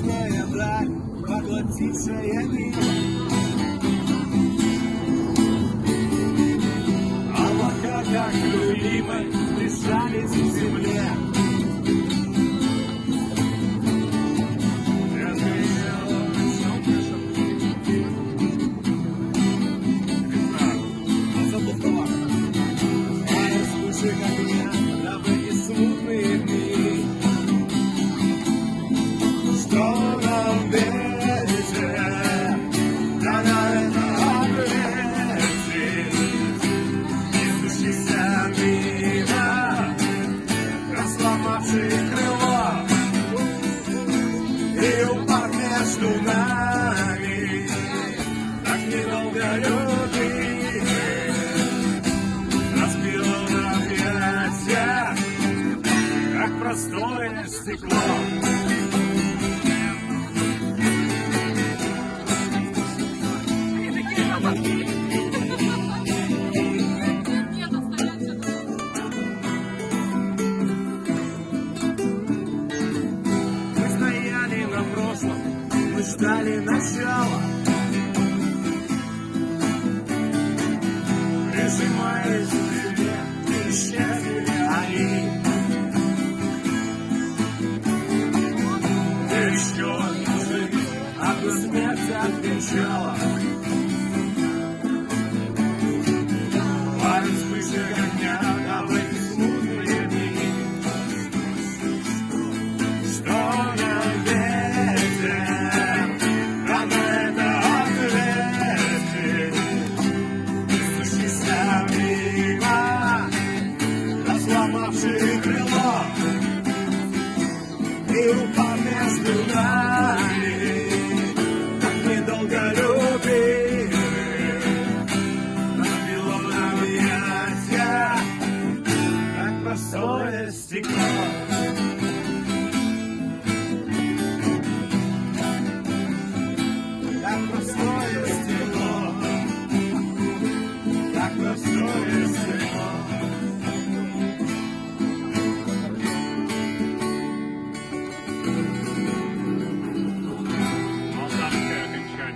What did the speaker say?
Вечная вдаль, поглотившая мир. Облака, как крылья, прижались к земле. И упав между нами, так недолго любви, разбила на объятия, как простое стекло. Мы ждали начала, прижимаясь к тебе, исчезли они. Ты еще живи, а до смерти отвечала. Парень вспышек огня, а в эти смутные дни, что нам ветер, сломавший крыло, и упал.